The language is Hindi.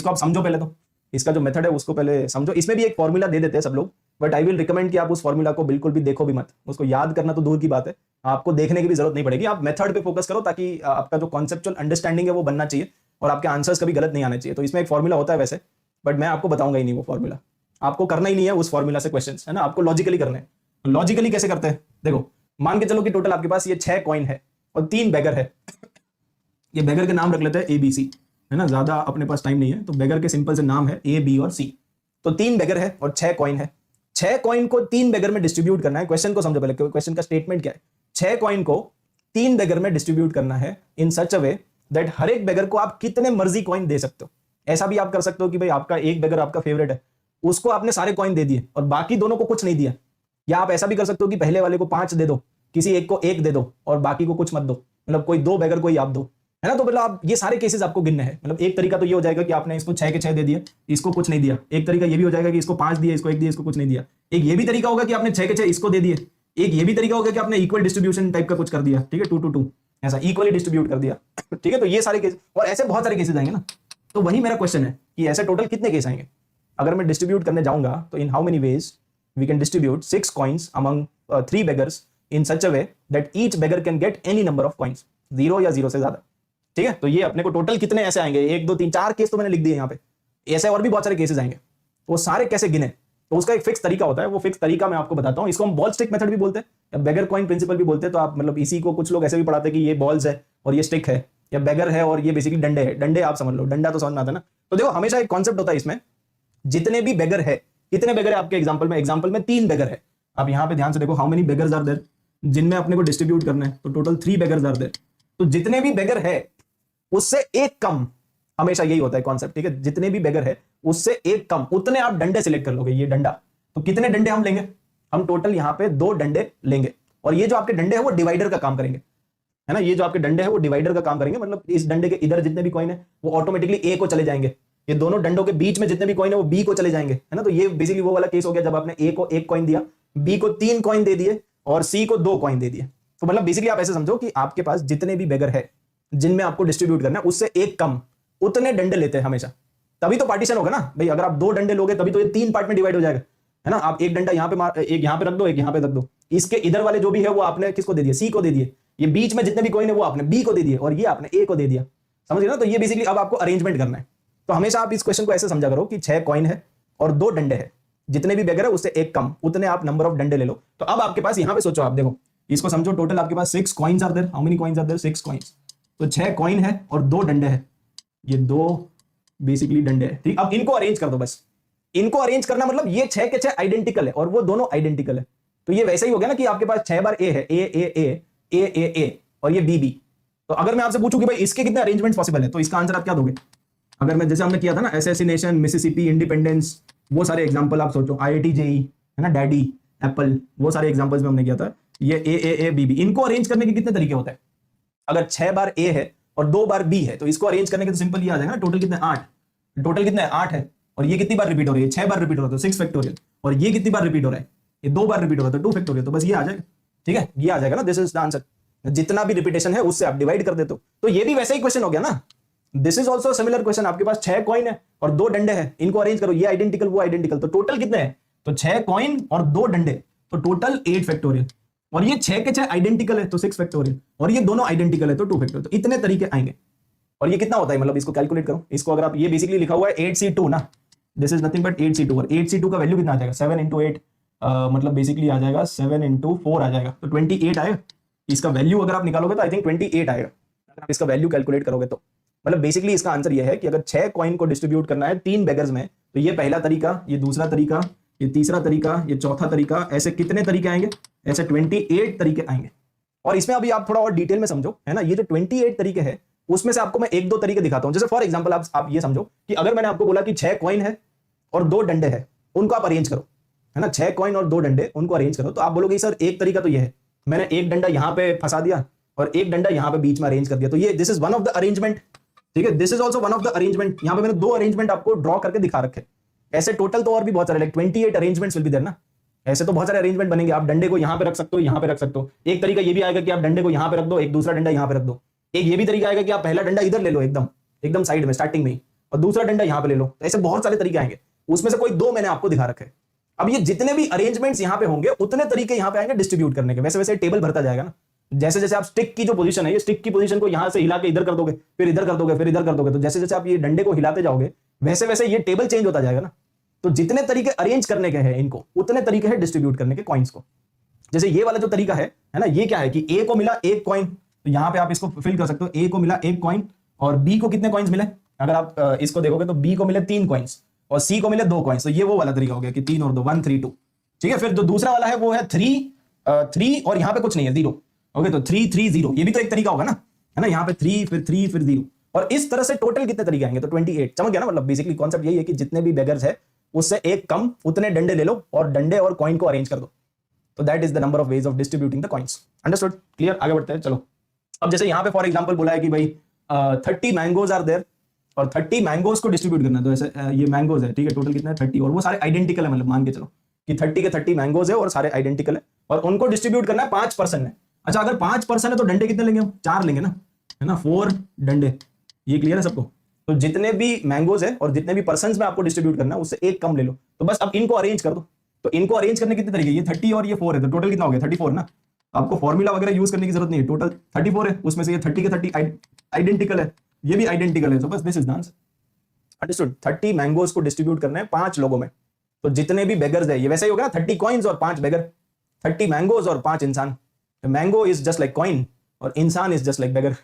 इसको आप समझो पहले, तो इसका जो मेथड है उसको पहले समझो। इसमें भी एक फॉर्मूला दे देते हैं सब लोग, बट आई विल रिकमेंड कि आप उस फॉर्मूला को बिल्कुल भी देखो भी मत, उसको याद करना तो दूर की बात है, आपको देखने की भी जरूरत नहीं पड़ेगी। आप मेथड पे फोकस करो ताकि आपका जो कॉन्सेप्चुअल अंडरस्टैंडिंग है वो बनना चाहिए और आपके आंसर्स कभी गलत नहीं आने चाहिए। तो इसमें एक फॉर्मूला होता है वैसे, बट मैं आपको बताऊंगा ही नहीं वो फॉर्मूला, आपको करना ही नहीं है उस फॉर्मूला से क्वेश्चन, है ना, आपको लॉजिकली करने हैं। लॉजिकली कैसे करते हैं, देखो मान के चलो कि टोटल आपके पास ये 6 कॉइन है और 3 बेगर है। ये बेगर के नाम रख लेते हैं ABC, है ना, ज्यादा अपने पास टाइम नहीं है, तो बेगर के सिंपल से नाम है A, B और C। तो 3 बेगर है और 6 कॉइन है। 6 कॉइन को 3 बेगर में डिस्ट्रीब्यूट करना है। क्वेश्चन को समझो पहले, क्वेश्चन का स्टेटमेंट क्या है। 6 कॉइन को 3 बेगर में डिस्ट्रीब्यूट करना है इन सच अ वे दैट हर एक बेगर को आप कितने मर्जी कॉइन दे सकते हो। ऐसा भी आप कर सकते हो कि भाई आपका एक बेगर आपका फेवरेट है, उसको आपने सारे कॉइन दे दिए और बाकी दोनों को कुछ नहीं दिया। या आप ऐसा भी कर सकते हो कि पहले वाले को 5 दे दो, किसी एक को 1 दे दो और बाकी को कुछ मत दो, मतलब कोई 2 बेगर कोई आप दो, है ना। तो मतलब आप ये सारे केसेस आपको गिनने हैं। मतलब एक तरीका तो ये हो जाएगा कि आपने इसको 6 के 6 दे दिए, इसको कुछ नहीं दिया। एक तरीका ये भी हो जाएगा कि इसको 5 दिए, इसको 1 दिया, इसको कुछ नहीं दिया। एक ये भी तरीका होगा कि आपने 6 के 6 इसको दे दिए। एक ये भी तरीका होगा कि आपने इक्वल डिस्ट्रीब्यूशन टाइप का कुछ कर दिया, ठीक है, 2 to 2 ऐसा इक्वली डिस्ट्रीब्यूट कर दिया, ठीक है। तो ये सारे केस और ऐसे बहुत सारे केसेस आएंगे ना। तो वही मेरा क्वेश्चन है कि ऐसे टोटल कितने केस आएंगे अगर मैं डिस्ट्रीब्यूट करने जाऊंगा। तो in how many ways we can distribute 6 coins among 3 beggars in such a way that each beggar can get any number of coins, 0 या 0 से ज्यादा, ठीक है। तो ये अपने को टोटल कितने ऐसे आएंगे, 1 2 3 4 केस तो मैंने लिख दिए यहाँ पे, ऐसे और भी बहुत सारे केसेस आएंगे। तो वो सारे कैसे गिने, तो उसका एक फिक्स तरीका होता है। वो फिक्स तरीका मैं आपको बताता हूँ। इसको हम बॉल स्टिक मेथड भी बोलते हैं या बेगर कॉइन प्रिंसिपल भी बोलते हैं। तो आप मतलब इसी को कुछ लोग ऐसे भी पढ़ाते हैं कि ये बॉल्स है और ये स्टिक है, या बेगर है और ये बेसिकली डंडे है। डंडे आप समझ लो, डंडा तो समझ में आता है ना। तो देखो हमेशा एक कॉन्सेप्ट होता है इसमें, जितने भी बेगर है, कितने बेगर है आपके एग्जाम्पल में 3 बेगर है। आप यहाँ पे ध्यान से देखो, how many beggars are there, जिनमें अपने को डिस्ट्रीब्यूट करना है। तो टोटल 3 बेगर्स आर देयर। तो जितने भी बेगर है उससे एक कम, हमेशा यही होता है कॉन्सेप्ट, ठीक है। जितने भी बेगर है उससे एक कम, उतने आप डंडे सिलेक्ट कर लोगे। ये डंडा, तो कितने डंडे हम लेंगे, हम टोटल यहाँ पे 2 डंडे लेंगे। और ये जो आपके डंडे हैं वो डिवाइडर का काम करेंगे, है ना। ये जो आपके डंडे हैं वो डिवाइडर का काम करेंगे। मतलब इस डंडे के इधर जितने भी कॉइन है वो ऑटोमेटिकली ए को चले जाएंगे। ये दोनों डंडों के बीच में जितने भी कॉइन है वो बी को चले जाएंगे, है ना। तो ये बेसिकली वो वाला केस हो गया जब आपने ए को 1 कॉइन दिया, बी को 3 कॉइन दे दिए और सी को 2 कॉइन दे दिए। तो मतलब बेसिकली आप ऐसे समझो कि आपके पास जितने भी बेगर है जिनमें आपको डिस्ट्रीब्यूट करना है उससे एक कम, उतने डंडे लेते हैं हमेशा। तभी तो पार्टीशन होगा ना भाई। अगर आप 2 डंडे लोगे तभी तो ये 3 पार्ट में डिवाइड हो जाएगा, है ना। आप एक डंडा यहाँ पे एक यहाँ पे रख दो, एक यहाँ पे रख दो। इसके इधर वाले जो भी है वो आपने किसको दे दिए, सी को दे दिए। ये बीच में जितने भी कॉइन है वो आपने बी को दे दिए और ये आपने ए को दे दिया, समझ गए ना। तो ये बेसिकली अब आपको अरेंजमेंट करना है। तो हमेशा आप इस क्वेश्चन को ऐसे समझा करो कि 6 कॉइन है और 2 डंडे है, जितने भी बेगर है उससे एक कम, उतने आप नंबर ऑफ डंडे ले लो। तो अब आपके पास यहाँ पे सोचो, आप देखो इसको समझो, टोटल आपके पास 6 coins are there. How many coins are there, 6 coins. तो 6 कॉइन है और 2 डंडे है, ये 2 बेसिकली डंडे है, ठीक। अब इनको अरेंज कर दो बस। इनको अरेंज करना मतलब ये 6 के 6 आइडेंटिकल है और वो दोनों आइडेंटिकल है। तो ये वैसे ही हो गया ना कि आपके पास 6 बार ए है, ए और ये बी। तो अगर मैं आपसे पूछूं कि भाई इसके कितने अरेंजमेंट्स पॉसिबल है, तो इसका आंसर आप क्या दोगे। अगर मैं जैसे हमने किया था ना, असैसिनेशन, मिसिसिपी, इंडिपेंडेंस, वो सारे एग्जांपल आप सोचो, IIT JEE, है ना, डैडी, एप्पल, वो सारे एग्जांपल्स में हमने किया था। ये ए बी, इनको अरेंज करने के कितने तरीके होते हैं। अगर 6 बार ए है और 2 बार बी है तो इसको अरेंज करने के तो सिंपल ये आ जाएगा ना, टोटल कितने 8, टोटल कितने 8 है। और ये कितनी बार रिपीट हो रही है, 6 बार रिपीट हो रहा है तो 6 फैक्टोरियल। और ये कितनी बार रिपीट हो रहा है, ये 2 बार रिपीट हो रहा है तो 2 फैक्टोरियल। तो बस ये आ जाएगा, ठीक है, ये आ जाएगा ना। This is the answer. जितना भी रिपीटेशन है उससे आप डिवाइड कर देते हो, तो ये भी वैसा ही क्वेश्चन हो गया ना। This is also similar question. आपके पास 6 कॉइन है और 2 डंडे हैं, इनको अरेंज करो, ये आइडेंटिकल वो आइडेंटिकल, तो टोटल कितने हैं, तो 6 कॉइन और 2 डंडे, तो टोटल 8 फैक्टोरियल। और ये 6 के 6 आइडेंटिकल है तो 6 फैक्टोरियल, और ये दोनों आइडेंटिकल है तो 2 फैक्टोरियल। तो इतने तरीके आएंगे। और ये कितना होता है, मतलब इसको कैलकुलेट करो। इसको अगर आप, ये बेसिकली लिखा हुआ है 8C2 ना, this is nothing but 8C2। और 8C2 का वैल्यू कितना आ जाएगा, 7 × 8, मतलब बेसिकली आ जाएगा 7 × 4 आ जाएगा, तो 28 आएगा। इसका वैल्यू अगर आप निकालोगे तो आई थिंक 28 आएगा, अगर आप इसका वैल्यू कैलकुलेट करोगे तो। मतलब बेसिकली इसका आंसर ये है कि अगर 6 कॉइन को डिस्ट्रीब्यूट करना है 3 बेगर्स में, तो ये पहला तरीका, ये दूसरा तरीका, ये तीसरा तरीका, ये चौथा तरीका, ऐसे कितने तरीके आएंगे, ऐसे 28 तरीके आएंगे। और इसमें अभी आप थोड़ा और डिटेल में समझो, है ना। ये जो 28 तरीके हैं उसमें से आपको मैं 1-2 तरीके दिखाता हूं। जैसे फॉर एग्जांपल आप ये समझो कि अगर मैंने आपको बोला कि 6 कॉइन है और 2 डंडे हैं, उनको आप अरेंज करो, है ना। 6 कॉइन और 2 डंडे, उनको अरेंज करो। तो आप बोलोगे सर एक तरीका तो ये है, मैंने एक डंडा यहां पे फंसा दिया और एक डंडा यहां पे बीच में अरेंज कर दिया, तो ये this is one of the arrangement, ठीक है। This is also one of the arrangement. यहां पे मैंने 2 अरेंजमेंट आपको ड्रॉ करके दिखा रखे। ऐसे टोटल तो और भी बहुत सारे, like 28 arrangements will be there ना। ऐसे तो बहुत सारे अरेंजमेंट बनेंगे। आप डंडे को यहां पे रख सकते हो, यहां पे रख सकते हो। एक तरीका ये भी आएगा कि आप डंडे को यहां पे रख दो, एक दूसरा डंडा यहां पे रख दो। एक ये भी तरीका आएगा कि आप पहला डंडा इधर ले लो, एकदम साइड में, स्टार्टिंग में, और दूसरा डंडा यहां पे ले लो। तो ऐसे बहुत सारे तरीके आएंगे, उसमें से कोई 2 मैंने आपको दिखा रखे। अब ये जितने भी अरेंजमेंट्स यहां पे होंगे उतने तरीके यहां पे आएंगे डिस्ट्रीब्यूट करने के। वैसे वैसे टेबल भरता जाएगा ना। जैसे जैसे आप स्टिक की जो पोजीशन है, ये स्टिक की पोजीशन को यहां से हिला के इधर कर दोगे, फिर इधर कर दोगे, फिर इधर कर दोगे, तो जैसे जैसे आप ये डंडे को हिलाते जाओगे वैसे वैसे ये टेबल चेंज होता जाएगा ना। तो जितने तरीके अरेंज करने के हैं इनको, उतने तरीके हैं डिस्ट्रीब्यूट करने के कॉइन्स को। जैसे ये वाला जो तरीका है ना, ये क्या है कि ए को मिला एक कॉइन, तो यहां पे आप इसको फिल कर सकते हो। ए को मिला एक कॉइन और बी को कितने कॉइन्स मिले? अगर आप इसको देखोगे तो बी को मिले 3 कॉइन्स और सी को मिले 2 कॉइन्स। तो ये वो वाला तरीका हो गया कि 3 और 2 1 3 2। ठीक है, फिर जो दूसरा वाला है वो है 3 और यहां पे कुछ नहीं है 0। ओके, तो 3 3 0, ये भी तो एक तरीका होगा ना, है ना। यहां पे 3 फिर 3 फिर 0, और इस तरह से टोटल कितने तरीके आएंगे? तो 28। समझ गया ना? मतलब बेसिकली कॉन्सेप्ट यही है कि जितने भी बेगर्स है उससे एक कम, उतने डंडे ले लो और डंडे और कॉइन को अरेंज कर दो। तो that is the number of ways of distributing the coins. Understood? Clear? आगे बढ़ते हैं, चलो। अब जैसे यहां पे फॉर एग्जांपल बोला है कि भाई 30 मैंगोज आर देयर और 30 मैंगोज को डिस्ट्रीब्यूट करना है। तो ऐसे ये मैंगोज है, ठीक है, टोटल कितना है 30, और वो सारे आइडेंटिकल है। मतलब मान के चलो कि 30 के 30 मैंगोज है और सारे आइडेंटिकल है, और उनको डिस्ट्रीब्यूट करना है 5 पर्सन है। अच्छा, अगर 5 पर्सन है तो डंडे कितने लेंगे हम? 4 लेंगे ना, है ना, 4 डंडे। ये क्लियर है सबको? तो जितने भी मैंगोज है और जितने भी पर्सन्स में आपको डिस्ट्रीब्यूट करना है उससे एक कम ले लो। तो बस अब इनको अरेंज कर दो। तो इनको अरेंज करने कितने तरीके? ये 30 और ये 4 है, तो टोटल कितना हो गया? 34 ना। आपको फॉर्मूला वगैरह यूज करने की जरूरत नहीं है, टोटल 34 है, उसमें से ये 30 के 30 आइडेंटिकल है, ये भी आइडेंटिकल है। तो बस this is the answer. Understood? 30 mangoes को डिस्ट्रीब्यूट करना है 5 लोगों में। तो जितने भी बेगर्स है, ये वैसे ही होगा ना, 30 कॉइन्स और 5 बेगर, 30 मैंगोज और 5 इंसान। Mango is just like coin और इंसान इज जस्ट लाइक बेगर।